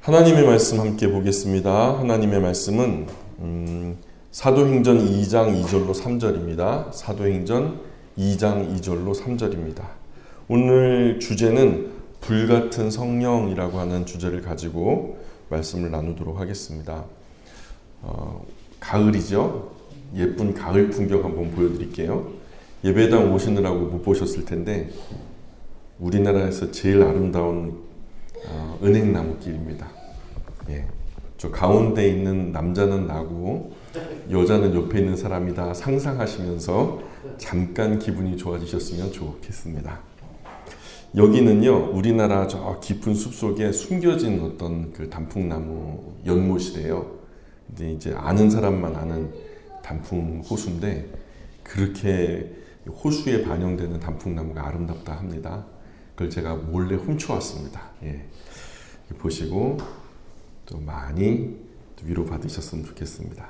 하나님의 말씀 함께 보겠습니다. 하나님의 말씀은 사도행전 2장 2절로 3절입니다. 사도행전 2장 2절로 3절입니다. 오늘 주제는 불같은 성령이라고 하는 주제를 가지고 말씀을 나누도록 하겠습니다. 가을이죠. 예쁜 가을 풍경 한번 보여드릴게요. 예배당 오시느라고 못 보셨을 텐데 우리나라에서 제일 아름다운 은행나무길입니다. 예, 저 가운데 있는 남자는 나고 여자는 옆에 있는 사람이다 상상하시면서 잠깐 기분이 좋아지셨으면 좋겠습니다. 여기는요, 우리나라 저 깊은 숲속에 숨겨진 어떤 그 단풍나무 연못이래요. 근데 이제 아는 사람만 아는 단풍 호수인데 그렇게 호수에 반영되는 단풍나무가 아름답다 합니다. 그걸 제가 몰래 훔쳐왔습니다. 예. 보시고 또 많이 위로 받으셨으면 좋겠습니다.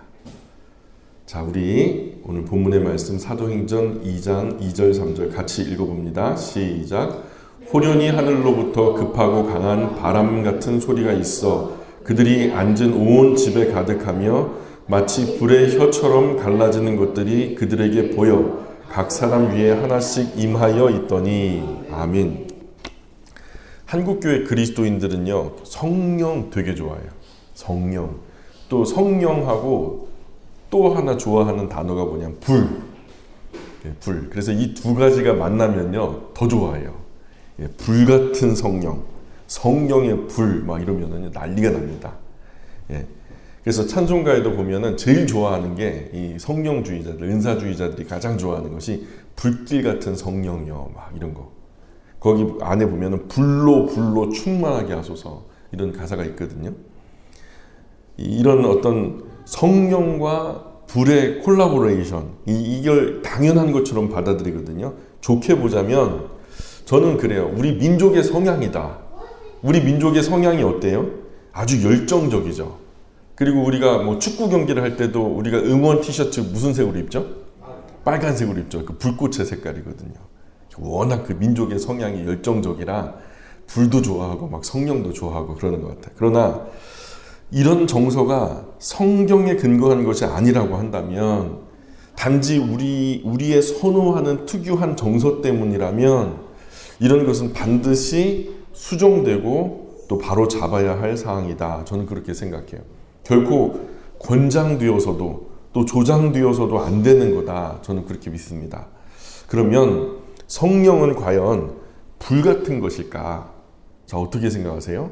자, 우리 오늘 본문의 말씀 사도행전 2장 2절 3절 같이 읽어봅니다. 시작. 호련히 하늘로부터 급하고 강한 바람 같은 소리가 있어 그들이 앉은 온 집에 가득하며 마치 불의 혀처럼 갈라지는 것들이 그들에게 보여 각 사람 위에 하나씩 임하여 있더니. 아멘. 한국교회 그리스도인들은요, 성령 되게 좋아해요. 성령. 또 성령하고 또 하나 좋아하는 단어가 뭐냐면 불. 예, 불. 그래서 이 두 가지가 만나면요, 더 좋아해요. 예, 불 같은 성령. 성령의 불. 막 이러면은 난리가 납니다. 예. 그래서 찬송가에도 보면은 제일 좋아하는 게 이 성령주의자들, 은사주의자들이 가장 좋아하는 것이 불길 같은 성령이요. 막 이런 거. 거기 안에 보면은 불로 충만하게 하소서 이런 가사가 있거든요. 이런 어떤 성령과 불의 콜라보레이션, 이걸 당연한 것처럼 받아들이거든요. 좋게 보자면 저는 그래요. 우리 민족의 성향이다. 우리 민족의 성향이 어때요? 아주 열정적이죠. 그리고 우리가 뭐 축구 경기를 할 때도 우리가 응원 티셔츠 무슨 색으로 입죠? 빨간색으로 입죠. 그 불꽃의 색깔이거든요. 워낙 그 민족의 성향이 열정적이라 불도 좋아하고 막 성령도 좋아하고 그러는 것 같아요. 그러나 이런 정서가 성경에 근거한 것이 아니라고 한다면, 단지 우리의 선호하는 특유한 정서 때문이라면 이런 것은 반드시 수정되고 또 바로 잡아야 할 사항이다. 저는 그렇게 생각해요. 결코 권장되어서도 또 조장되어서도 안 되는 거다. 저는 그렇게 믿습니다. 그러면 성령은 과연 불 같은 것일까? 자, 어떻게 생각하세요?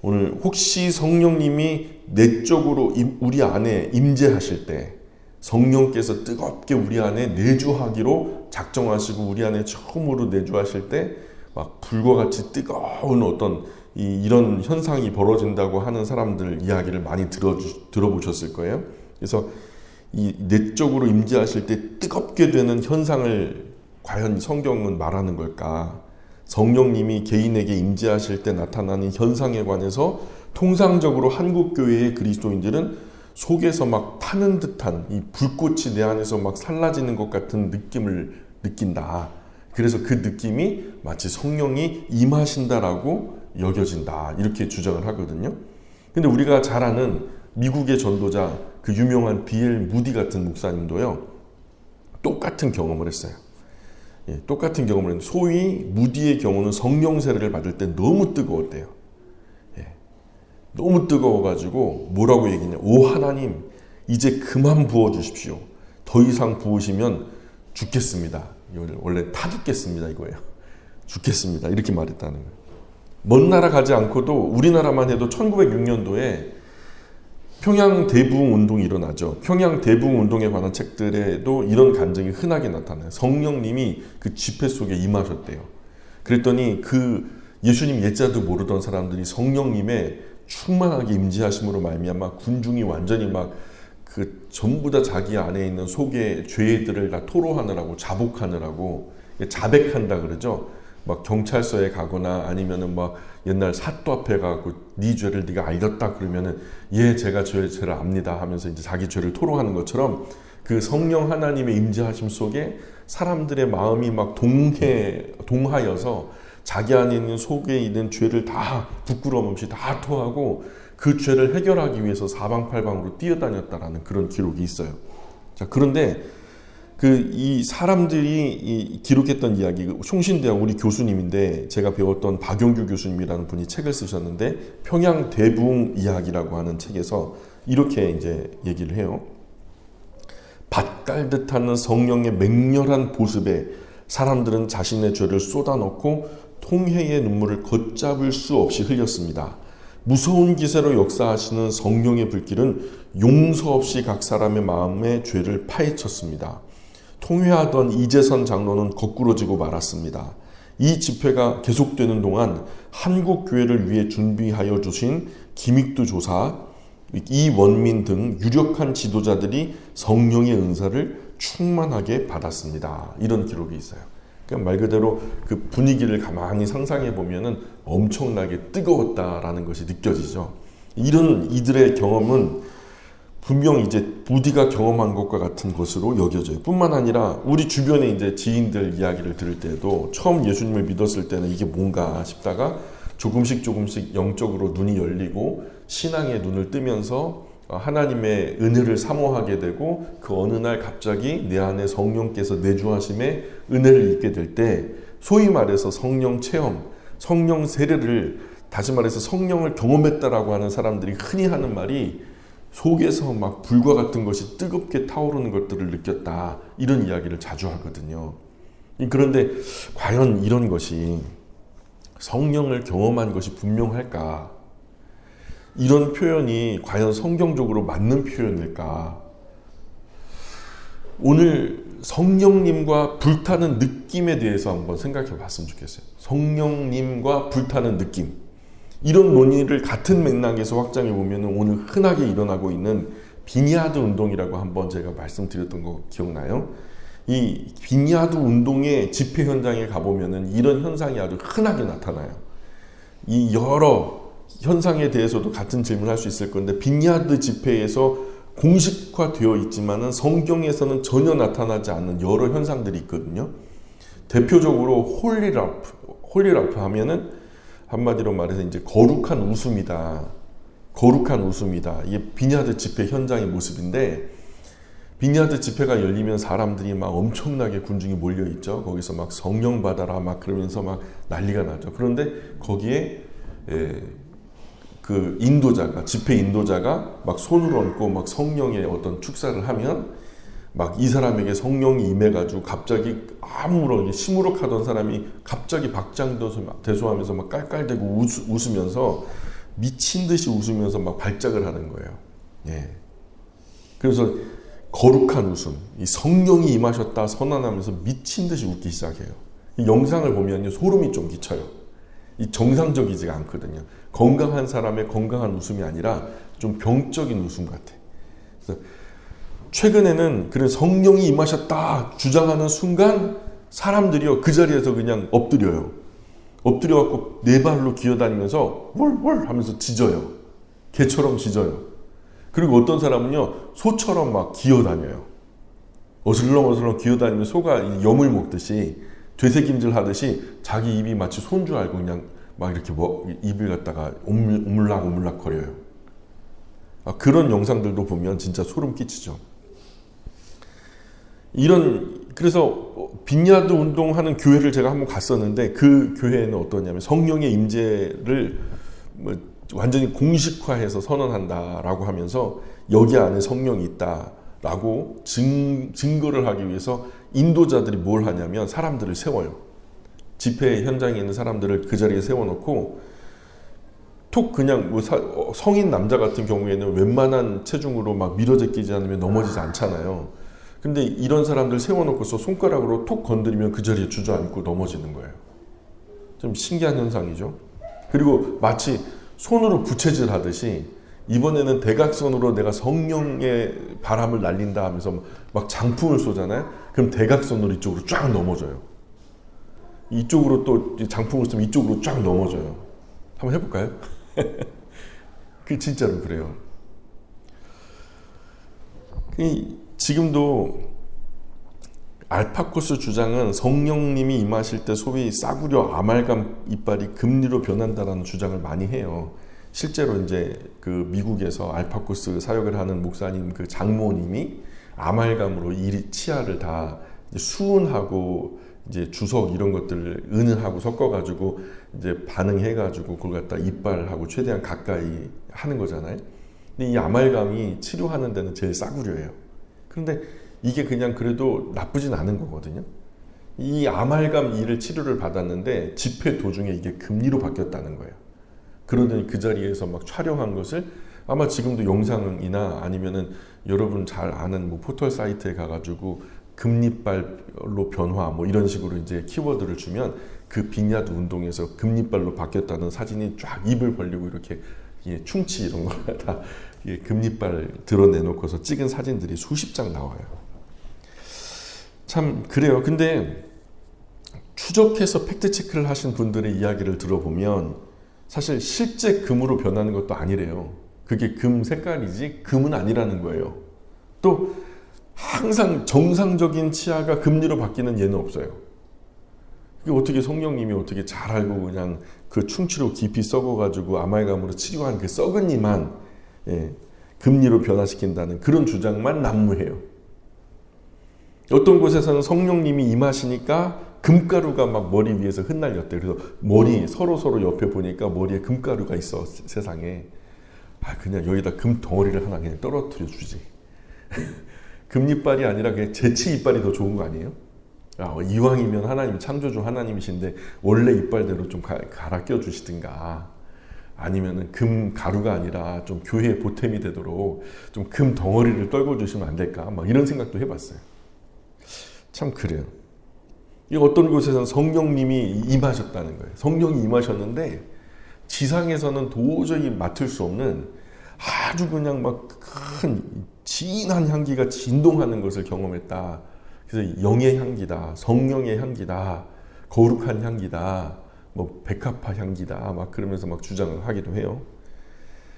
오늘 혹시 성령님이 내적으로 우리 안에 임재하실 때, 성령께서 뜨겁게 우리 안에 내주하기로 작정하시고 우리 안에 처음으로 내주하실 때 막 불과 같이 뜨거운 어떤 이런 현상이 벌어진다고 하는 사람들 이야기를 많이 들어보셨을 거예요. 그래서 이 내적으로 임재하실 때 뜨겁게 되는 현상을 과연 성경은 말하는 걸까? 성령님이 개인에게 임재하실 때 나타나는 현상에 관해서 통상적으로 한국교회의 그리스도인들은 속에서 막 타는 듯한 이 불꽃이 내 안에서 막 살라지는 것 같은 느낌을 느낀다. 그래서 그 느낌이 마치 성령이 임하신다라고 여겨진다. 이렇게 주장을 하거든요. 근데 우리가 잘 아는 미국의 전도자, 그 유명한 B.L. 무디 같은 목사님도요, 똑같은 경험을 했어요. 예, 똑같은 경험을 했는데, 소위 무디의 경우는 성령 세례를 받을 때 너무 뜨거웠대요. 예, 너무 뜨거워가지고 뭐라고 얘기했냐? 오 하나님, 이제 그만 부어주십시오. 더 이상 부으시면 죽겠습니다. 원래 타죽겠습니다 이거예요. 죽겠습니다. 이렇게 말했다는 거예요. 먼 나라 가지 않고도 우리나라만 해도 1906년도에 평양 대부흥 운동이 일어나죠. 평양 대부흥 운동에 관한 책들에도 이런 간증이 흔하게 나타나요. 성령님이 그 집회 속에 임하셨대요. 그랬더니 그 예수님 예자도 모르던 사람들이 성령님의 충만하게 임재하심으로 말미암아 군중이 완전히 막 그 전부 다 자기 안에 있는 속의 죄들을 다 토로하느라고 자복하느라고 자백한다 그러죠. 막 경찰서에 가거나 아니면은 막 옛날 사또 앞에 가고 네 죄를 네가 알렸다 그러면은 예 제가 죄를 압니다 하면서 이제 자기 죄를 토로하는 것처럼 그 성령 하나님의 임재하심 속에 사람들의 마음이 막 동하여서 자기 안에 있는 속에 있는 죄를 다 부끄러움 없이 다 토하고 그 죄를 해결하기 위해서 사방팔방으로 뛰어다녔다라는 그런 기록이 있어요. 자, 그런데 이 사람들이 기록했던 이야기, 총신대학 우리 교수님인데 제가 배웠던 박용규 교수님이라는 분이 책을 쓰셨는데 평양 대붕 이야기라고 하는 책에서 이렇게 이제 얘기를 해요. 밭 깔듯 하는 성령의 맹렬한 보습에 사람들은 자신의 죄를 쏟아넣고 통회의 눈물을 걷잡을 수 없이 흘렸습니다. 무서운 기세로 역사하시는 성령의 불길은 용서 없이 각 사람의 마음의 죄를 파헤쳤습니다. 통회하던 이재선 장로는 거꾸로지고 말았습니다. 이 집회가 계속되는 동안 한국 교회를 위해 준비하여 주신 김익두 조사, 이원민 등 유력한 지도자들이 성령의 은사를 충만하게 받았습니다. 이런 기록이 있어요. 그러니까 말 그대로 그 분위기를 가만히 상상해 보면은 엄청나게 뜨거웠다라는 것이 느껴지죠. 이런 이들의 경험은 분명 이제 부디가 경험한 것과 같은 것으로 여겨져요. 뿐만 아니라 우리 주변에 이제 지인들 이야기를 들을 때도 처음 예수님을 믿었을 때는 이게 뭔가 싶다가 조금씩 영적으로 눈이 열리고 신앙의 눈을 뜨면서 하나님의 은혜를 사모하게 되고 그 어느 날 갑자기 내 안에 성령께서 내주하심의 은혜를 입게 될 때 소위 말해서 성령 체험, 성령 세례를 다시 말해서 성령을 경험했다라고 하는 사람들이 흔히 하는 말이 속에서 막 불과 같은 것이 뜨겁게 타오르는 것들을 느꼈다. 이런 이야기를 자주 하거든요. 그런데 과연 이런 것이 성령을 경험한 것이 분명할까? 이런 표현이 과연 성경적으로 맞는 표현일까? 오늘 성령님과 불타는 느낌에 대해서 한번 생각해 봤으면 좋겠어요. 성령님과 불타는 느낌. 이런 논의를 같은 맥락에서 확장해 보면 오늘 흔하게 일어나고 있는 비니아드 운동이라고 한번 제가 말씀드렸던 거 기억나요? 이 비니아드 운동의 집회 현장에 가보면 이런 현상이 아주 흔하게 나타나요. 이 여러 현상에 대해서도 같은 질문을 할 수 있을 건데 비니아드 집회에서 공식화되어 있지만은 성경에서는 전혀 나타나지 않는 여러 현상들이 있거든요. 대표적으로 홀리라프 하면은 한마디로 말해서 이제 거룩한 웃음이다. 거룩한 웃음이다. 이게 비니아드 집회 현장의 모습인데 비니아드 집회가 열리면 사람들이 막 엄청나게 군중이 몰려 있죠. 거기서 막 성령 받아라 막 그러면서 막 난리가 나죠. 그런데 거기에 그 인도자가 집회 인도자가 막 손을 얹고 막 성령의 어떤 축사를 하면 막 이 사람에게 성령이 임해가지고 갑자기 아무런 시무룩하던 사람이 갑자기 박장대소하면서 막 깔깔대고 웃으면서 미친 듯이 웃으면서 막 발작을 하는 거예요. 예. 그래서 거룩한 웃음, 이 성령이 임하셨다 선언하면서 미친 듯이 웃기 시작해요. 이 영상을 보면 소름이 좀 끼쳐요. 이 정상적이지가 않거든요. 건강한 사람의 건강한 웃음이 아니라 좀 병적인 웃음 같아. 그래서 최근에는 그런 성령이 임하셨다 주장하는 순간 사람들이요 그 자리에서 그냥 엎드려요. 엎드려갖고 네 발로 기어다니면서 월월 하면서 짖어요. 개처럼 짖어요. 그리고 어떤 사람은요 소처럼 막 기어다녀요. 어슬렁어슬렁 기어다니면 소가 염을 먹듯이 되새김질 하듯이 자기 입이 마치 소인 줄 알고 그냥 막 이렇게 입을 갖다가 오물락 거려요. 그런 영상들도 보면 진짜 소름 끼치죠. 그래서 빈야드 운동하는 교회를 제가 한번 갔었는데 그 교회는 어떠냐면 성령의 임재를 완전히 공식화해서 선언한다라고 하면서 여기 안에 성령이 있다라고 증거를 하기 위해서 인도자들이 뭘 하냐면 사람들을 세워요. 집회 현장에 있는 사람들을 그 자리에 세워놓고 톡 그냥 성인 남자 같은 경우에는 웬만한 체중으로 막 밀어제끼지 않으면 넘어지지 않잖아요. 근데 이런 사람들 세워놓고서 손가락으로 톡 건드리면 그 자리에 주저앉고 넘어지는 거예요. 좀 신기한 현상이죠. 그리고 마치 손으로 부채질 하듯이 이번에는 대각선으로 내가 성령의 바람을 날린다 하면서 막 장풍을 쏘잖아요. 그럼 대각선으로 이쪽으로 쫙 넘어져요. 이쪽으로 또 장풍을 쏘면 이쪽으로 쫙 넘어져요. 한번 해볼까요? 그 진짜로 그래요. 지금도 알파코스 주장은 성령님이 임하실 때 소위 싸구려 아말감 이빨이 금리로 변한다라는 주장을 많이 해요. 실제로 이제 그 미국에서 알파코스 사역을 하는 목사님 그 장모님이 아말감으로 이 치아를 다 수은하고 이제 주석 이런 것들을 은은하고 섞어가지고 이제 반응해가지고 그걸 갖다 이빨하고 최대한 가까이 하는 거잖아요. 근데 이 아말감이 치료하는 데는 제일 싸구려예요. 그런데 이게 그냥 그래도 나쁘진 않은 거거든요. 이 아말감 이를 치료를 받았는데 집회 도중에 이게 금리로 바뀌었다는 거예요. 그러더니 그 자리에서 막 촬영한 것을 아마 지금도 영상이나 아니면은 여러분 잘 아는 뭐 포털 사이트에 가가지고 금리빨로 변화 뭐 이런 식으로 이제 키워드를 주면 그 빅야드 운동에서 금리빨로 바뀌었다는 사진이 쫙 입을 벌리고 이렇게 충치 이런 거 다 금리빨 드러내놓고서 찍은 사진들이 수십 장 나와요. 참 그래요. 근데 추적해서 팩트체크를 하신 분들의 이야기를 들어보면 사실 실제 금으로 변하는 것도 아니래요. 그게 금 색깔이지 금은 아니라는 거예요. 또 항상 정상적인 치아가 금리로 바뀌는 예는 없어요. 그게 어떻게 성령님이 어떻게 잘 알고 그냥 그 충치로 깊이 썩어가지고 아말감으로 치료한 그 썩은 이만 금리로 변화시킨다는 그런 주장만 난무해요. 어떤 곳에서는 성령님이 임하시니까 금가루가 막 머리 위에서 흩날렸대. 그래서 머리 서로 옆에 보니까 머리에 금가루가 있어 세상에. 그냥 여기다 금 덩어리를 하나 그냥 떨어뜨려 주지. 금이빨이 아니라 그냥 재치 이빨이 더 좋은 거 아니에요? 이왕이면 하나님 창조주 하나님이신데 원래 이빨대로 좀 갈아 껴 주시든가 아니면은 금 가루가 아니라 좀 교회에 보탬이 되도록 좀 금 덩어리를 떨궈 주시면 안 될까? 막 이런 생각도 해봤어요. 참 그래요. 이 어떤 곳에서는 성령님이 임하셨다는 거예요. 성령이 임하셨는데 지상에서는 도저히 맡을 수 없는 아주 그냥 막 큰 진한 향기가 진동하는 것을 경험했다. 그래서 영의 향기다, 성령의 향기다, 거룩한 향기다, 뭐 백합화 향기다, 막 그러면서 막 주장을 하기도 해요.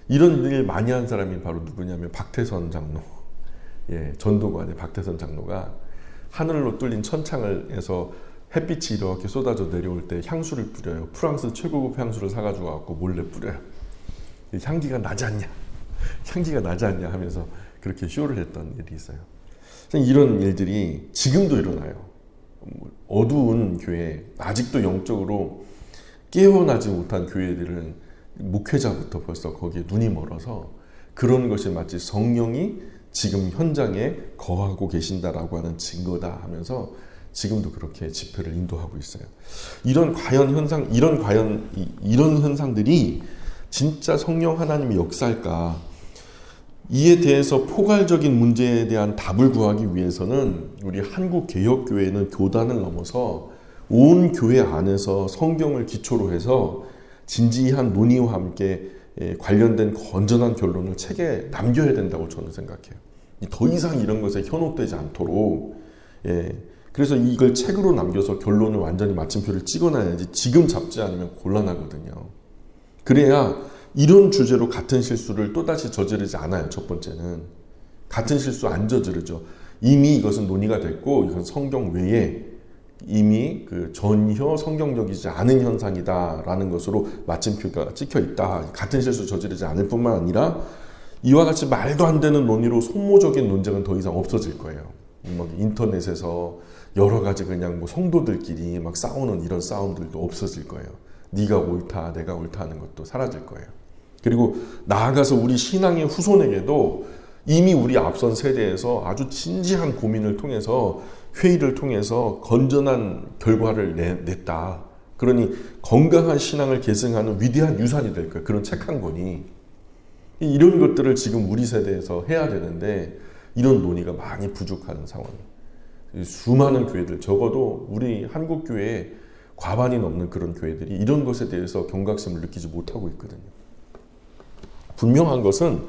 이런 일 많이 한 사람이 바로 누구냐면 박태선 장로, 전도관의 박태선 장로가 하늘로 뚫린 천창에서 햇빛이 이렇게 쏟아져 내려올 때 향수를 뿌려요. 프랑스 최고급 향수를 사가지고 갖고 몰래 뿌려요. 향기가 나지 않냐? 향기가 나지 않냐 하면서 그렇게 쇼를 했던 일이 있어요. 이런 일들이 지금도 일어나요. 어두운 교회, 아직도 영적으로 깨어나지 못한 교회들은 목회자부터 벌써 거기에 눈이 멀어서 그런 것이 마치 성령이 지금 현장에 거하고 계신다라고 하는 증거다 하면서 지금도 그렇게 집회를 인도하고 있어요. 이런 현상들이 진짜 성령 하나님의 역사일까? 이에 대해서 포괄적인 문제에 대한 답을 구하기 위해서는 우리 한국개혁교회는 교단을 넘어서 온 교회 안에서 성경을 기초로 해서 진지한 논의와 함께 관련된 건전한 결론을 책에 남겨야 된다고 저는 생각해요. 더 이상 이런 것에 현혹되지 않도록 그래서 이걸 책으로 남겨서 결론을 완전히 마침표를 찍어놔야지 지금 잡지 않으면 곤란하거든요. 그래야 이런 주제로 같은 실수를 또다시 저지르지 않아요. 첫 번째는 같은 실수 안 저지르죠. 이미 이것은 논의가 됐고 이건 성경 외에 이미 그 전혀 성경적이지 않은 현상이다라는 것으로 마침표가 찍혀 있다. 같은 실수 저지르지 않을 뿐만 아니라 이와 같이 말도 안 되는 논의로 소모적인 논쟁은 더 이상 없어질 거예요. 막 인터넷에서 여러 가지 그냥 뭐 성도들끼리 막 싸우는 이런 싸움들도 없어질 거예요. 네가 옳다, 내가 옳다 하는 것도 사라질 거예요. 그리고 나아가서 우리 신앙의 후손에게도 이미 우리 앞선 세대에서 아주 진지한 고민을 통해서 회의를 통해서 건전한 결과를 냈다. 그러니 건강한 신앙을 계승하는 위대한 유산이 될 거예요. 그런 책 한 권이. 이런 것들을 지금 우리 세대에서 해야 되는데 이런 논의가 많이 부족한 상황이에요. 수많은 교회들, 적어도 우리 한국교회에 과반이 넘는 그런 교회들이 이런 것에 대해서 경각심을 느끼지 못하고 있거든요. 분명한 것은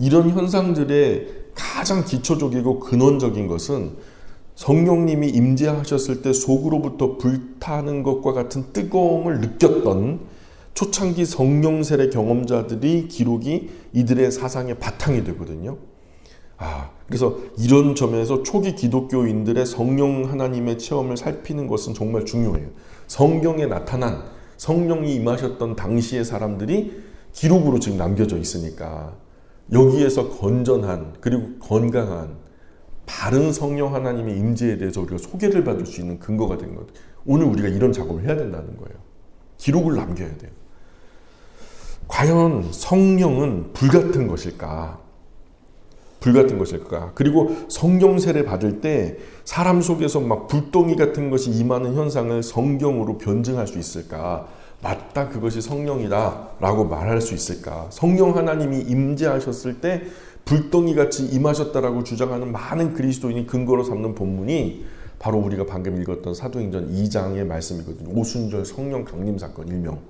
이런 현상들의 가장 기초적이고 근원적인 것은 성령님이 임재하셨을 때 속으로부터 불타는 것과 같은 뜨거움을 느꼈던 초창기 성령 세례 경험자들이 기록이 이들의 사상의 바탕이 되거든요. 그래서 이런 점에서 초기 기독교인들의 성령 하나님의 체험을 살피는 것은 정말 중요해요. 성경에 나타난 성령이 임하셨던 당시의 사람들이 기록으로 지금 남겨져 있으니까 여기에서 건전한 그리고 건강한 바른 성령 하나님의 임재에 대해서 우리가 소개를 받을 수 있는 근거가 된 것. 오늘 우리가 이런 작업을 해야 된다는 거예요. 기록을 남겨야 돼요. 과연 성령은 불같은 것일까? 불같은 것일까? 그리고 성령 세례 받을 때 사람 속에서 막 불덩이 같은 것이 임하는 현상을 성경으로 변증할 수 있을까? 맞다, 그것이 성령이다 라고 말할 수 있을까? 성령 하나님이 임재하셨을 때 불덩이 같이 임하셨다라고 주장하는 많은 그리스도인이 근거로 삼는 본문이 바로 우리가 방금 읽었던 사도행전 2장의 말씀이거든요. 오순절 성령 강림 사건 일명.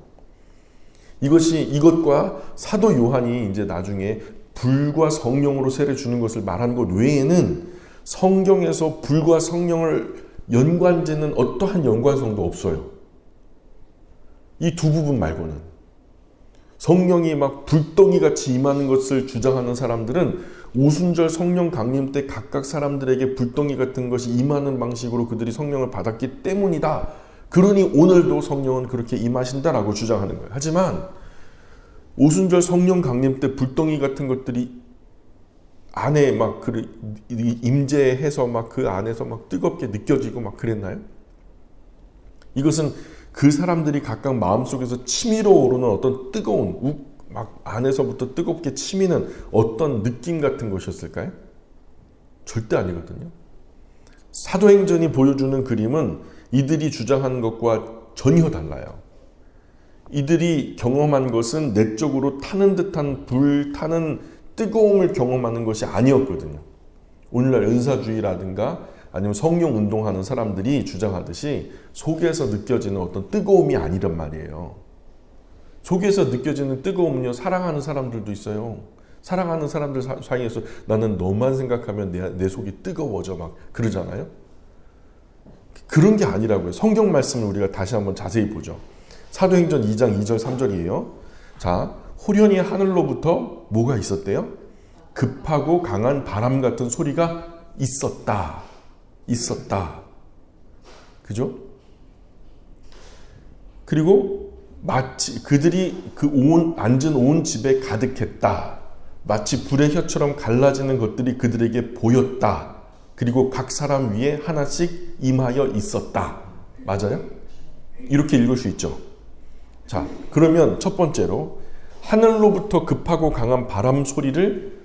이것과 사도 요한이 이제 나중에 불과 성령으로 세례 주는 것을 말한 것 외에는 성경에서 불과 성령을 연관짓는 어떠한 연관성도 없어요. 이 두 부분 말고는. 성령이 막 불덩이 같이 임하는 것을 주장하는 사람들은 오순절 성령 강림 때 각각 사람들에게 불덩이 같은 것이 임하는 방식으로 그들이 성령을 받았기 때문이다. 그러니 오늘도 성령은 그렇게 임하신다라고 주장하는 거예요. 하지만 오순절 성령 강림 때 불덩이 같은 것들이 안에 막 임재해서 막 그 안에서 막 뜨겁게 느껴지고 막 그랬나요? 이것은 그 사람들이 각각 마음속에서 치밀어 오르는 어떤 뜨거운 막 안에서부터 뜨겁게 치미는 어떤 느낌 같은 것이었을까요? 절대 아니거든요. 사도행전이 보여주는 그림은 이들이 주장하는 것과 전혀 달라요. 이들이 경험한 것은 내적으로 타는 듯한 불타는 뜨거움을 경험하는 것이 아니었거든요. 오늘날 은사주의라든가 아니면 성령 운동하는 사람들이 주장하듯이 속에서 느껴지는 어떤 뜨거움이 아니란 말이에요. 속에서 느껴지는 뜨거움은요, 사랑하는 사람들도 있어요. 사랑하는 사람들 사이에서 나는 너만 생각하면 내 속이 뜨거워져 막 그러잖아요. 그런 게 아니라고요. 성경 말씀을 우리가 다시 한번 자세히 보죠. 사도행전 2장 2절 3절이에요. 자, 호련히 하늘로부터 뭐가 있었대요? 급하고 강한 바람 같은 소리가 있었다. 그죠? 그리고 마치 그들이 앉은 온 집에 가득했다. 마치 불의 혀처럼 갈라지는 것들이 그들에게 보였다. 그리고 각 사람 위에 하나씩 임하여 있었다. 맞아요? 이렇게 읽을 수 있죠. 자, 그러면 첫 번째로 하늘로부터 급하고 강한 바람 소리를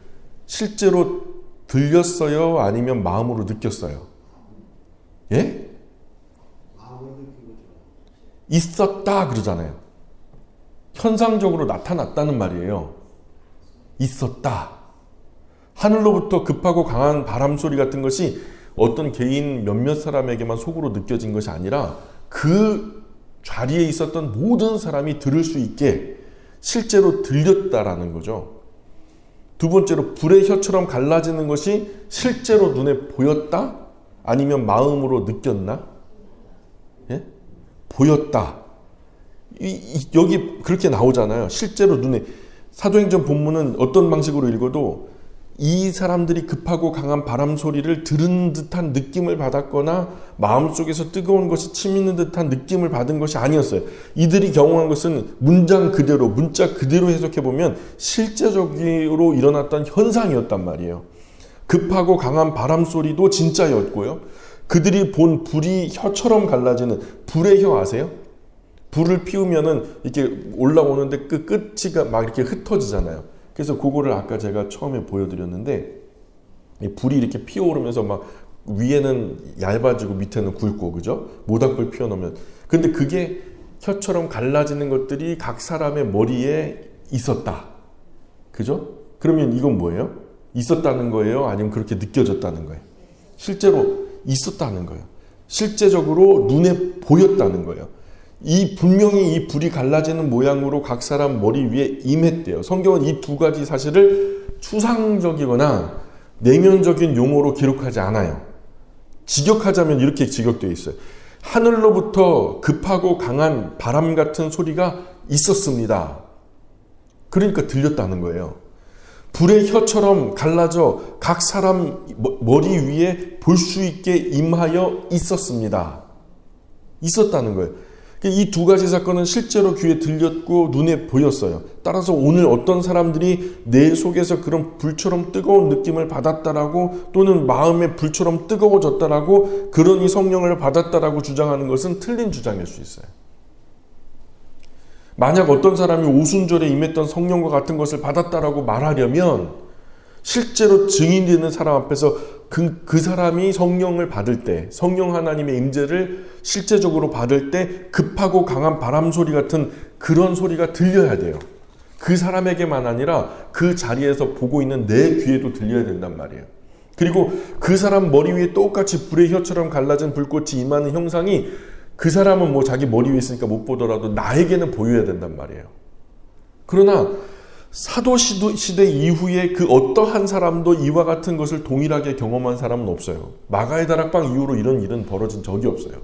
실제로 들렸어요? 아니면 마음으로 느꼈어요? 예? 있었다 그러잖아요. 현상적으로 나타났다는 말이에요. 있었다. 하늘로부터 급하고 강한 바람 소리 같은 것이 어떤 개인 몇몇 사람에게만 속으로 느껴진 것이 아니라 그 자리에 있었던 모든 사람이 들을 수 있게 실제로 들렸다라는 거죠. 두 번째로 불의 혀처럼 갈라지는 것이 실제로 눈에 보였다? 아니면 마음으로 느꼈나? 예? 보였다. 여기 그렇게 나오잖아요. 실제로 눈에. 사도행전 본문은 어떤 방식으로 읽어도 이 사람들이 급하고 강한 바람 소리를 들은 듯한 느낌을 받았거나 마음속에서 뜨거운 것이 치미는 듯한 느낌을 받은 것이 아니었어요. 이들이 경험한 것은 문장 그대로, 문자 그대로 해석해보면 실제적으로 일어났던 현상이었단 말이에요. 급하고 강한 바람 소리도 진짜였고요. 그들이 본 불이 혀처럼 갈라지는 불의 혀 아세요? 불을 피우면은 이렇게 올라오는데 그 끝이 막 이렇게 흩어지잖아요. 그래서 그거를 아까 제가 처음에 보여드렸는데 불이 이렇게 피어오르면서 막 위에는 얇아지고 밑에는 굵고 그죠? 모닥불 피워놓으면 근데 그게 혀처럼 갈라지는 것들이 각 사람의 머리에 있었다. 그죠? 그러면 이건 뭐예요? 있었다는 거예요? 아니면 그렇게 느껴졌다는 거예요? 실제로 있었다는 거예요. 실제적으로 눈에 보였다는 거예요. 분명히 이 불이 갈라지는 모양으로 각 사람 머리 위에 임했대요. 성경은 이 두 가지 사실을 추상적이거나 내면적인 용어로 기록하지 않아요. 직역하자면 이렇게 직역되어 있어요. 하늘로부터 급하고 강한 바람 같은 소리가 있었습니다. 그러니까 들렸다는 거예요. 불의 혀처럼 갈라져 각 사람 머리 위에 볼 수 있게 임하여 있었습니다. 있었다는 거예요. 이 두 가지 사건은 실제로 귀에 들렸고 눈에 보였어요. 따라서 오늘 어떤 사람들이 내 속에서 그런 불처럼 뜨거운 느낌을 받았다라고 또는 마음의 불처럼 뜨거워졌다라고 그러니 성령을 받았다라고 주장하는 것은 틀린 주장일 수 있어요. 만약 어떤 사람이 오순절에 임했던 성령과 같은 것을 받았다라고 말하려면 실제로 증인되는 사람 앞에서 그 사람이 성령을 받을 때, 성령 하나님의 임재를 실제적으로 받을 때 급하고 강한 바람 소리 같은 그런 소리가 들려야 돼요. 그 사람에게만 아니라 그 자리에서 보고 있는 내 귀에도 들려야 된단 말이에요. 그리고 그 사람 머리 위에 똑같이 불의 혀처럼 갈라진 불꽃이 임하는 형상이 그 사람은 뭐 자기 머리 위에 있으니까 못 보더라도 나에게는 보여야 된단 말이에요. 그러나 사도시대 이후에 그 어떠한 사람도 이와 같은 것을 동일하게 경험한 사람은 없어요. 마가의 다락방 이후로 이런 일은 벌어진 적이 없어요.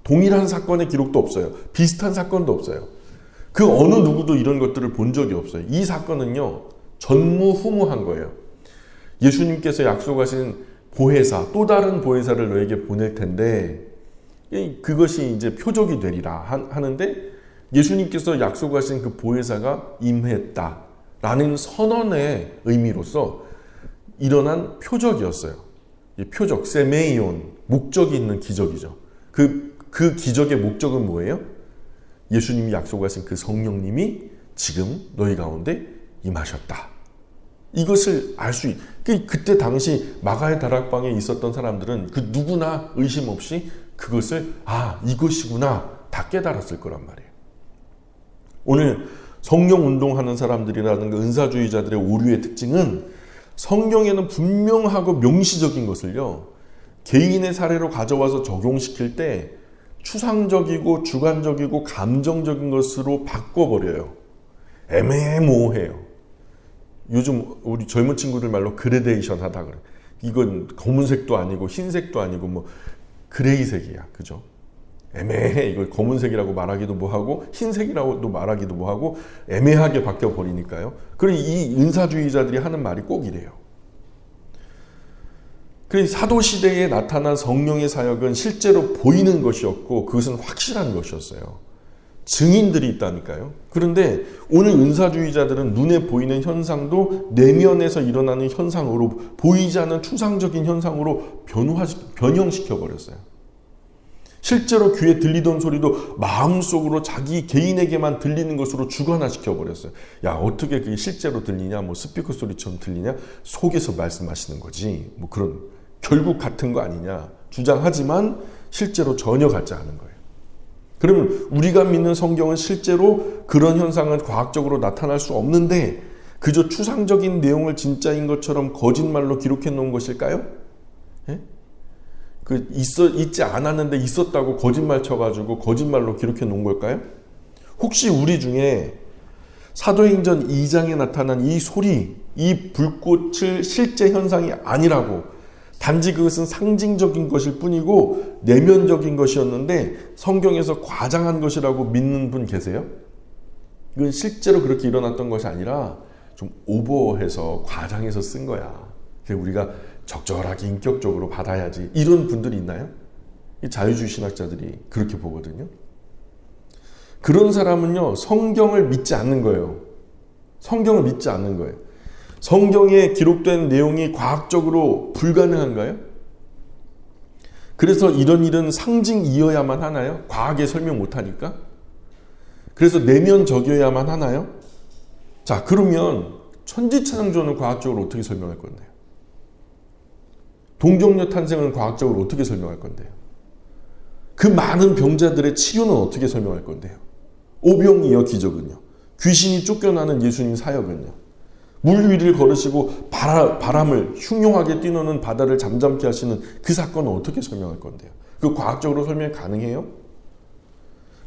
동일한 사건의 기록도 없어요. 비슷한 사건도 없어요. 그 어느 누구도 이런 것들을 본 적이 없어요. 이 사건은요, 전무후무한 거예요. 예수님께서 약속하신 보혜사, 또 다른 보혜사를 너에게 보낼 텐데 그것이 이제 표적이 되리라 하는데 예수님께서 약속하신 그 보혜사가 임했다라는 선언의 의미로서 일어난 표적이었어요. 이 표적, 세메이온, 목적이 있는 기적이죠. 그 기적의 목적은 뭐예요? 예수님이 약속하신 그 성령님이 지금 너희 가운데 임하셨다. 이것을 알 수 그때 당시 마가의 다락방에 있었던 사람들은 그 누구나 의심 없이 그것을 이것이구나 다 깨달았을 거란 말이에요. 오늘 성령 운동하는 사람들이라든가 은사주의자들의 오류의 특징은 성경에는 분명하고 명시적인 것을요, 개인의 사례로 가져와서 적용시킬 때 추상적이고 주관적이고 감정적인 것으로 바꿔버려요. 애매모호해요. 요즘 우리 젊은 친구들 말로 그레데이션 하다 그래. 이건 검은색도 아니고 흰색도 아니고 뭐 그레이색이야. 그죠? 애매해. 이걸 검은색이라고 말하기도 뭐하고 흰색이라고도 말하기도 뭐하고 애매하게 바뀌어버리니까요. 그리고 이 은사주의자들이 하는 말이 꼭 이래요. 그래서 사도시대에 나타난 성령의 사역은 실제로 보이는 것이었고 그것은 확실한 것이었어요. 증인들이 있다니까요. 그런데 오늘 은사주의자들은 눈에 보이는 현상도 내면에서 일어나는 현상으로, 보이지 않는 추상적인 현상으로 변형시켜버렸어요. 실제로 귀에 들리던 소리도 마음속으로 자기 개인에게만 들리는 것으로 주관화시켜버렸어요. 야, 어떻게 그게 실제로 들리냐? 뭐 스피커 소리처럼 들리냐? 속에서 말씀하시는 거지. 뭐 그런, 결국 같은 거 아니냐? 주장하지만 실제로 전혀 같지 않은 거예요. 그러면 우리가 믿는 성경은 실제로 그런 현상은 과학적으로 나타날 수 없는데 그저 추상적인 내용을 진짜인 것처럼 거짓말로 기록해 놓은 것일까요? 예? 있지 않았는데 있었다고 거짓말 쳐가지고 거짓말로 기록해 놓은 걸까요? 혹시 우리 중에 사도행전 2장에 나타난 이 소리, 이 불꽃을 실제 현상이 아니라고, 단지 그것은 상징적인 것일 뿐이고 내면적인 것이었는데 성경에서 과장한 것이라고 믿는 분 계세요? 이건 실제로 그렇게 일어났던 것이 아니라 좀 오버해서 과장해서 쓴 거야. 그래서 우리가 적절하게 인격적으로 받아야지. 이런 분들이 있나요? 자유주의 신학자들이 그렇게 보거든요. 그런 사람은요, 성경을 믿지 않는 거예요. 성경을 믿지 않는 거예요. 성경에 기록된 내용이 과학적으로 불가능한가요? 그래서 이런 일은 상징이어야만 하나요? 과학에 설명 못하니까? 그래서 내면적이어야만 하나요? 자, 그러면 천지창조는 과학적으로 어떻게 설명할 건데요? 동정녀 탄생은 과학적으로 어떻게 설명할 건데요? 그 많은 병자들의 치유는 어떻게 설명할 건데요? 오병이어 기적은요? 귀신이 쫓겨나는 예수님 사역은요? 물 위를 걸으시고 바람을 흉흉하게 뛰노는 바다를 잠잠케 하시는 그 사건은 어떻게 설명할 건데요? 그 과학적으로 설명이 가능해요?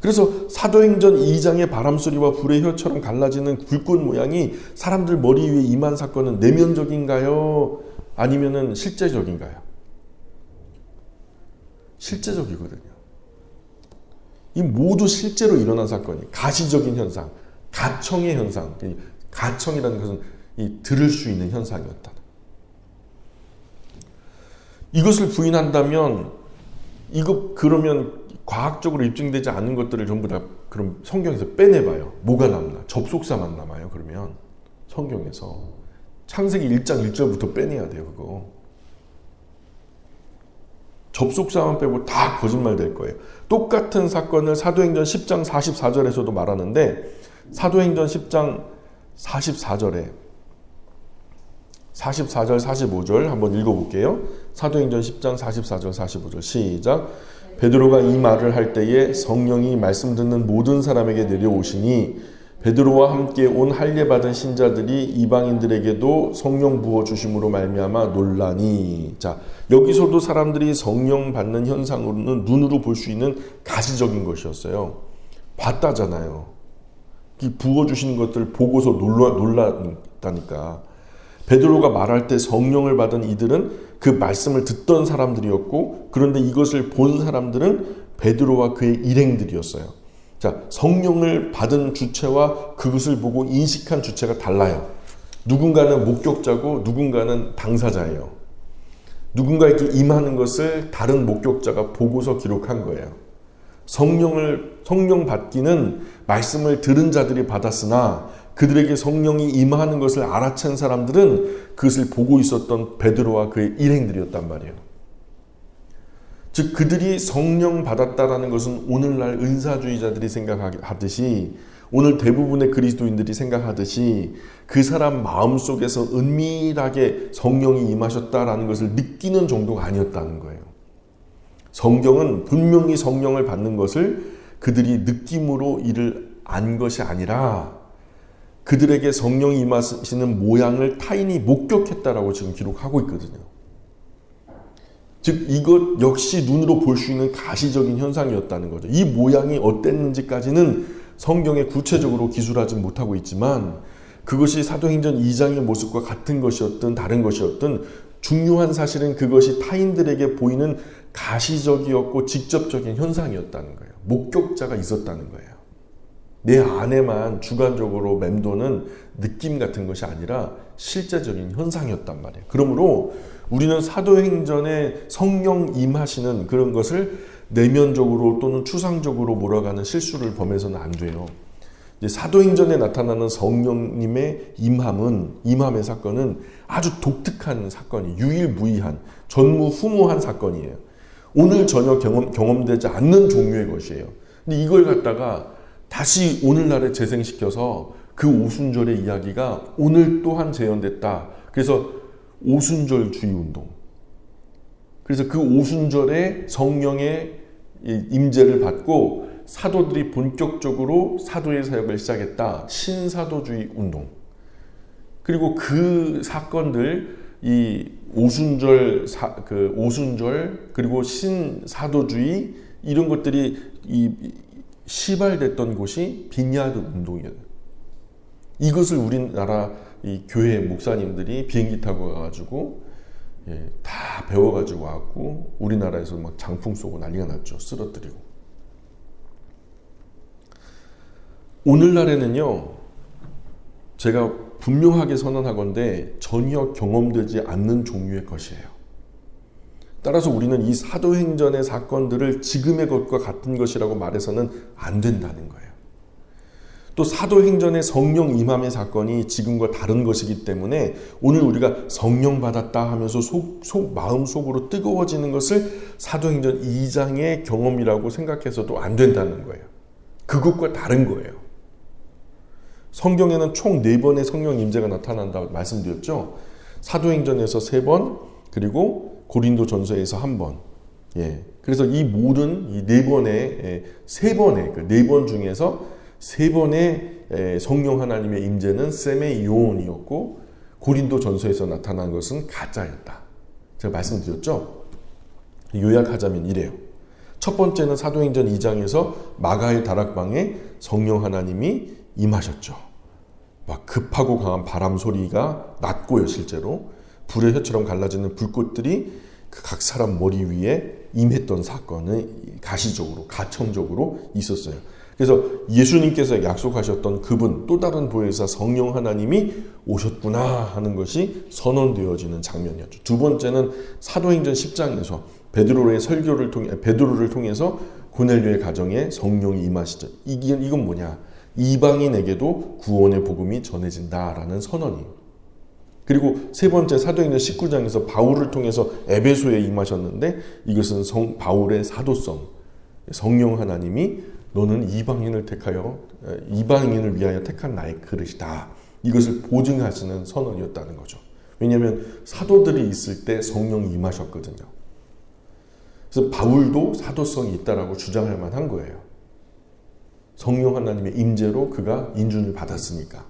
그래서 사도행전 2장의 바람소리와 불의 혀처럼 갈라지는 불꽃 모양이 사람들 머리 위에 임한 사건은 내면적인가요? 아니면은 실제적인가요? 실제적이거든요. 이 모두 실제로 일어난 사건이 가시적인 현상, 가청의 현상. 가청이라는 것은 들을 수 있는 현상이었다. 이것을 부인한다면 그러면 과학적으로 입증되지 않은 것들을 전부 다 그럼 성경에서 빼내봐요. 뭐가 남나? 접속사만 남아요. 그러면 성경에서 창세기 1장 1절부터 빼내야 돼요. 그거 접속사만 빼고 다 거짓말 될 거예요. 똑같은 사건을 사도행전 10장 44절에서도 말하는데 사도행전 10장 44절에 44절 45절 한번 읽어볼게요. 사도행전 10장 44절 45절 시작. 베드로가 이 말을 할 때에 성령이 말씀 듣는 모든 사람에게 내려오시니 베드로와 함께 온 할례 받은 신자들이 이방인들에게도 성령 부어 주심으로 말미암아 놀라니. 자, 여기서도 사람들이 성령 받는 현상으로는 눈으로 볼 수 있는 가시적인 것이었어요. 봤다잖아요. 이 부어 주시는 것들 보고서 놀랐다니까. 베드로가 말할 때 성령을 받은 이들은 그 말씀을 듣던 사람들이었고, 그런데 이것을 본 사람들은 베드로와 그의 일행들이었어요. 자, 성령을 받은 주체와 그것을 보고 인식한 주체가 달라요. 누군가는 목격자고 누군가는 당사자예요. 누군가에게 임하는 것을 다른 목격자가 보고서 기록한 거예요. 성령 받기는 말씀을 들은 자들이 받았으나 그들에게 성령이 임하는 것을 알아챈 사람들은 그것을 보고 있었던 베드로와 그의 일행들이었단 말이에요. 즉 그들이 성령 받았다라는 것은 오늘날 은사주의자들이 생각하듯이, 오늘 대부분의 그리스도인들이 생각하듯이 그 사람 마음속에서 은밀하게 성령이 임하셨다라는 것을 느끼는 정도가 아니었다는 거예요. 성경은 분명히 성령을 받는 것을 그들이 느낌으로 이를 안 것이 아니라 그들에게 성령이 임하시는 모양을 타인이 목격했다라고 지금 기록하고 있거든요. 즉 이것 역시 눈으로 볼 수 있는 가시적인 현상이었다는 거죠. 이 모양이 어땠는지까지는 성경에 구체적으로 기술하지 못하고 있지만 그것이 사도행전 2장의 모습과 같은 것이었든 다른 것이었든 중요한 사실은 그것이 타인들에게 보이는 가시적이었고 직접적인 현상이었다는 거예요. 목격자가 있었다는 거예요. 내 안에만 주관적으로 맴도는 느낌 같은 것이 아니라 실제적인 현상이었단 말이에요. 그러므로 우리는 사도행전에 성령 임하시는 그런 것을 내면적으로 또는 추상적으로 몰아가는 실수를 범해서는 안 돼요. 이제 사도행전에 나타나는 성령님의 임함의 사건은 아주 독특한 사건이 유일무이한 전무후무한 사건이에요. 오늘 전혀 경험되지 않는 종류의 것이에요. 근데 이걸 갖다가 다시 오늘날에 재생시켜서 그 오순절의 이야기가 오늘 또한 재현됐다. 그래서 오순절주의 운동. 그래서 그 오순절에 성령의 임재를 받고 사도들이 본격적으로 사도의 사역을 시작했다. 신사도주의 운동. 그리고 그 사건들, 이 오순절 그리고 신사도주의 이런 것들이 시발됐던 곳이 빈야드 운동이에요. 이것을 우리나라 이 교회 목사님들이 비행기 타고 가가지고 다 배워가지고 왔고 우리나라에서 막 장풍 쏘고 난리가 났죠. 쓰러뜨리고. 오늘날에는요, 제가 분명하게 선언하건대 전혀 경험되지 않는 종류의 것이에요. 따라서 우리는 이 사도행전의 사건들을 지금의 것과 같은 것이라고 말해서는 안 된다는 거예요. 또 사도행전의 성령 임함의 사건이 지금과 다른 것이기 때문에 오늘 우리가 성령 받았다 하면서 마음속으로 뜨거워지는 것을 사도행전 2장의 경험이라고 생각해서도 안 된다는 거예요. 그것과 다른 거예요. 성경에는 총 4번의 성령 임재가 나타난다고 말씀드렸죠. 사도행전에서 3번, 그리고 고린도전서에서 1번. 그래서 이 모든 이 4번의 3번의 그 4번 중에서 3번의 성령 하나님의 임재는 세메이온이었고 고린도전서에서 나타난 것은 가짜였다. 제가 말씀드렸죠. 요약하자면 이래요. 첫 번째는 사도행전 2장에서 마가의 다락방에 성령 하나님이 임하셨죠. 막 급하고 강한 바람 소리가 났고요. 실제로 불의 혀처럼 갈라지는 불꽃들이 그 각 사람 머리 위에 임했던 사건은 가시적으로 가청적으로 있었어요. 그래서 예수님께서 약속하셨던 그분, 또 다른 보혜사 성령 하나님이 오셨구나 하는 것이 선언되어지는 장면이었죠. 두 번째는 사도행전 10장에서 베드로를 통해서 고넬료의 가정에 성령이 임하시죠. 이건 뭐냐? 이방인에게도 구원의 복음이 전해진다라는 선언이에요. 그리고 세 번째 사도행전 19장에서 바울을 통해서 에베소에 임하셨는데 이것은 바울의 사도성, 성령 하나님이 너는 이방인을 위하여 택한 나의 그릇이다. 이것을 보증하시는 선언이었다는 거죠. 왜냐하면 사도들이 있을 때 성령이 임하셨거든요. 그래서 바울도 사도성이 있다라고 주장할 만한 거예요. 성령 하나님의 임재로 그가 인준을 받았으니까.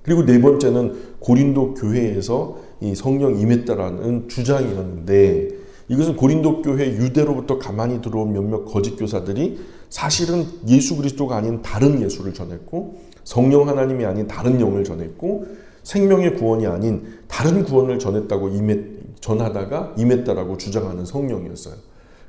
그리고 네 번째는 고린도 교회에서 이 성령 임했다라는 주장이었는데 이것은 고린도 교회 유대로부터 가만히 들어온 몇몇 거짓 교사들이 사실은 예수 그리스도가 아닌 다른 예수를 전했고 성령 하나님이 아닌 다른 영을 전했고 생명의 구원이 아닌 다른 구원을 전하다가 임했다라고 주장하는 성령이었어요.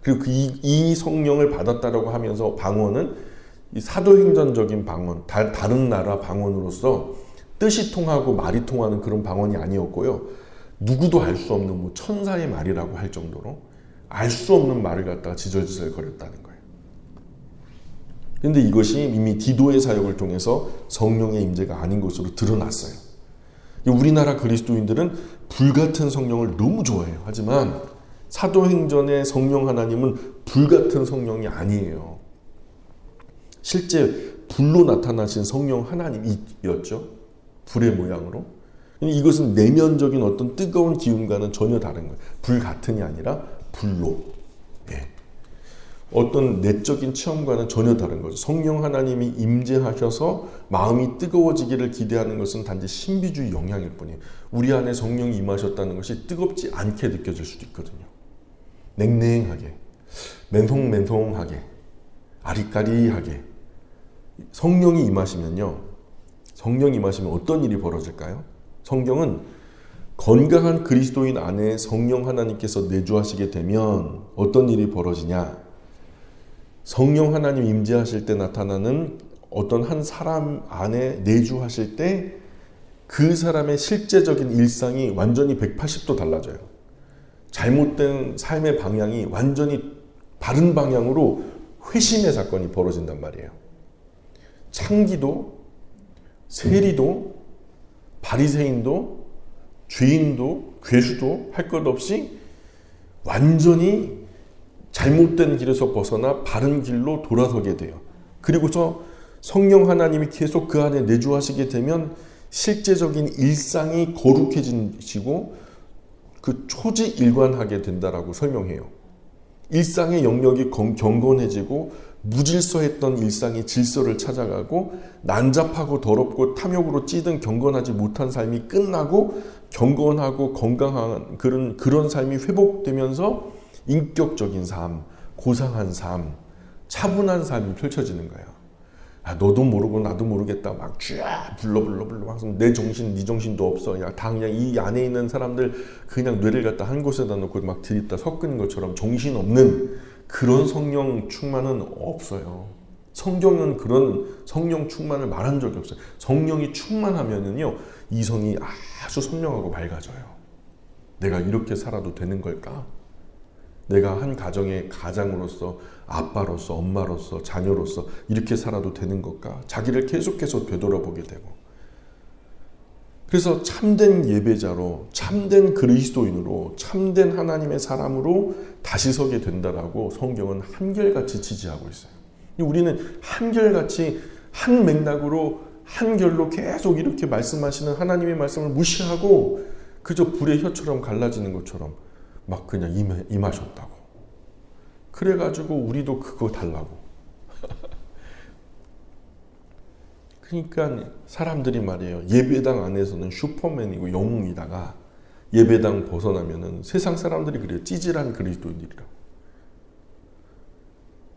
그리고 이 성령을 받았다라고 하면서 방언은 이 사도행전적인 방언, 다른 나라 방언으로서 뜻이 통하고 말이 통하는 그런 방언이 아니었고요. 누구도 알 수 없는 천사의 말이라고 할 정도로 알 수 없는 말을 갖다가 지절지절 거렸다는 거예요. 그런데 이것이 이미 디도의 사역을 통해서 성령의 임재가 아닌 것으로 드러났어요. 우리나라 그리스도인들은 불같은 성령을 너무 좋아해요. 하지만 사도행전의 성령 하나님은 불같은 성령이 아니에요. 실제 불로 나타나신 성령 하나님이었죠. 불의 모양으로. 이것은 내면적인 어떤 뜨거운 기운과는 전혀 다른 거예요. 불 같은이 아니라 불로. 예. 어떤 내적인 체험과는 전혀 다른 거죠. 성령 하나님이 임재하셔서 마음이 뜨거워지기를 기대하는 것은 단지 신비주의 영향일 뿐이에요. 우리 안에 성령이 임하셨다는 것이 뜨겁지 않게 느껴질 수도 있거든요. 냉랭하게, 맨송맨송하게, 아리까리하게. 성령이 임하시면 어떤 일이 벌어질까요? 성경은 건강한 그리스도인 안에 성령 하나님께서 내주하시게 되면 어떤 일이 벌어지냐? 성령 하나님 임재하실 때 나타나는 어떤 한 사람 안에 내주하실 때 그 사람의 실제적인 일상이 완전히 180도 달라져요. 잘못된 삶의 방향이 완전히 바른 방향으로 회심의 사건이 벌어진단 말이에요. 창기도, 세리도, 바리새인도, 죄인도, 괴수도 할 것 없이 완전히 잘못된 길에서 벗어나 바른 길로 돌아서게 돼요. 그리고서 성령 하나님이 계속 그 안에 내주하시게 되면 실제적인 일상이 거룩해지고 그 초지일관하게 된다라고 설명해요. 일상의 영역이 경건해지고 무질서했던 일상이 질서를 찾아가고 난잡하고 더럽고 탐욕으로 찌든 경건하지 못한 삶이 끝나고 경건하고 건강한 그런 삶이 회복되면서 인격적인 삶, 고상한 삶, 차분한 삶이 펼쳐지는 거예요. 너도 모르고 나도 모르겠다 막 쫙 불러 막 내 정신 네 정신도 없어. 다 그냥 이 안에 있는 사람들 그냥 뇌를 갖다 한 곳에다 놓고 막 들이다 섞은 것처럼 정신 없는 그런 성령 충만은 없어요. 성경은 그런 성령 충만을 말한 적이 없어요. 성령이 충만하면은요 이성이 아주 선명하고 밝아져요. 내가 이렇게 살아도 되는 걸까? 내가 한 가정의 가장으로서 아빠로서 엄마로서 자녀로서 이렇게 살아도 되는 걸까? 자기를 계속해서 되돌아보게 되고 그래서 참된 예배자로 참된 그리스도인으로 참된 하나님의 사람으로 다시 서게 된다라고 성경은 한결같이 지지하고 있어요. 우리는 한결같이 한 맥락으로 한결로 계속 이렇게 말씀하시는 하나님의 말씀을 무시하고 그저 불의 혀처럼 갈라지는 것처럼 막 그냥 임하셨다고. 그래가지고 우리도 그거 달라고. 그러니까 사람들이 말이에요. 예배당 안에서는 슈퍼맨이고 영웅이다가 예배당 벗어나면은 세상 사람들이 그래요. 찌질한 그리스도인들이라.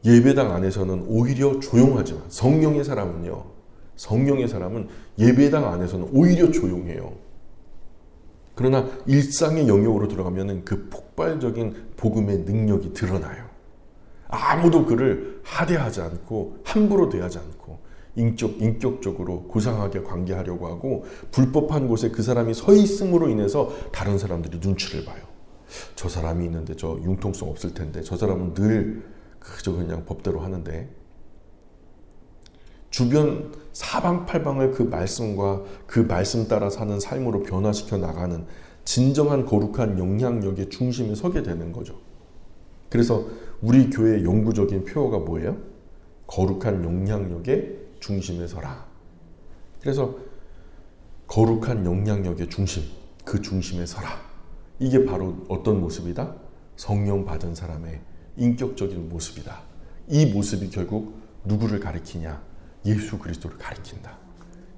예배당 안에서는 오히려 조용하지만 성령의 사람은 예배당 안에서는 오히려 조용해요. 그러나 일상의 영역으로 들어가면은 그 폭발적인 복음의 능력이 드러나요. 아무도 그를 하대하지 않고 함부로 대하지 않고 인격적으로 고상하게 관계하려고 하고 불법한 곳에 그 사람이 서 있음으로 인해서 다른 사람들이 눈치를 봐요. 저 사람이 있는데 저 융통성 없을 텐데 저 사람은 늘 그저 그냥 법대로 하는데 주변 사방팔방을 그 말씀과 그 말씀 따라 사는 삶으로 변화시켜 나가는 진정한 거룩한 영향력의 중심에 서게 되는 거죠. 그래서 우리 교회의 영구적인 표어가 뭐예요? 거룩한 영향력의 중심에 서라. 그래서 거룩한 영향력의 중심, 그 중심에 서라. 이게 바로 어떤 모습이다? 성령 받은 사람의 인격적인 모습이다. 이 모습이 결국 누구를 가리키냐? 예수 그리스도를 가리킨다.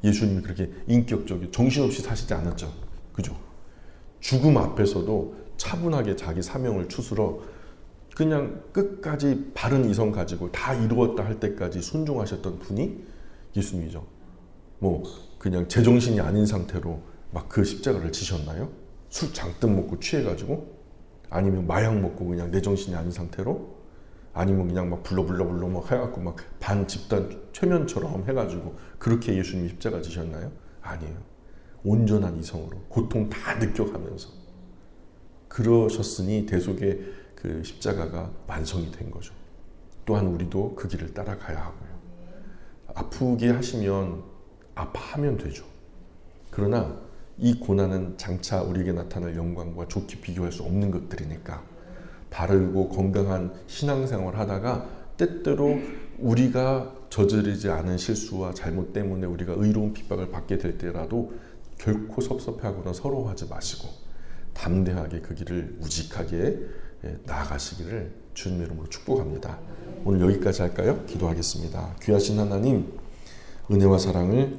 예수님이 그렇게 인격적인, 정신없이 사시지 않았죠. 그죠? 죽음 앞에서도 차분하게 자기 사명을 추스러 그냥 끝까지 바른 이성 가지고 다 이루었다 할 때까지 순종하셨던 분이 예수님이죠. 뭐 그냥 제정신이 아닌 상태로 막 그 십자가를 지셨나요? 술 잔뜩 먹고 취해가지고? 아니면 마약 먹고 그냥 내 정신이 아닌 상태로? 아니면 그냥 막 불러 막 해갖고 막 반 집단 최면처럼 해가지고 그렇게 예수님이 십자가 지셨나요? 아니에요. 온전한 이성으로 고통 다 느껴가면서 그러셨으니 대속의 그 십자가가 완성이 된 거죠. 또한 우리도 그 길을 따라가야 하고요. 아프게 하시면 아파하면 되죠. 그러나 이 고난은 장차 우리에게 나타날 영광과 좋게 비교할 수 없는 것들이니까 바르고 건강한 신앙생활을 하다가 때때로 우리가 저지르지 않은 실수와 잘못 때문에 우리가 의로운 핍박을 받게 될 때라도 결코 섭섭해하거나 서러워하지 마시고 담대하게 그 길을 우직하게 나아가시기를 주님의 이름으로 축복합니다. 오늘 여기까지 할까요? 기도하겠습니다. 귀하신 하나님, 은혜와 사랑을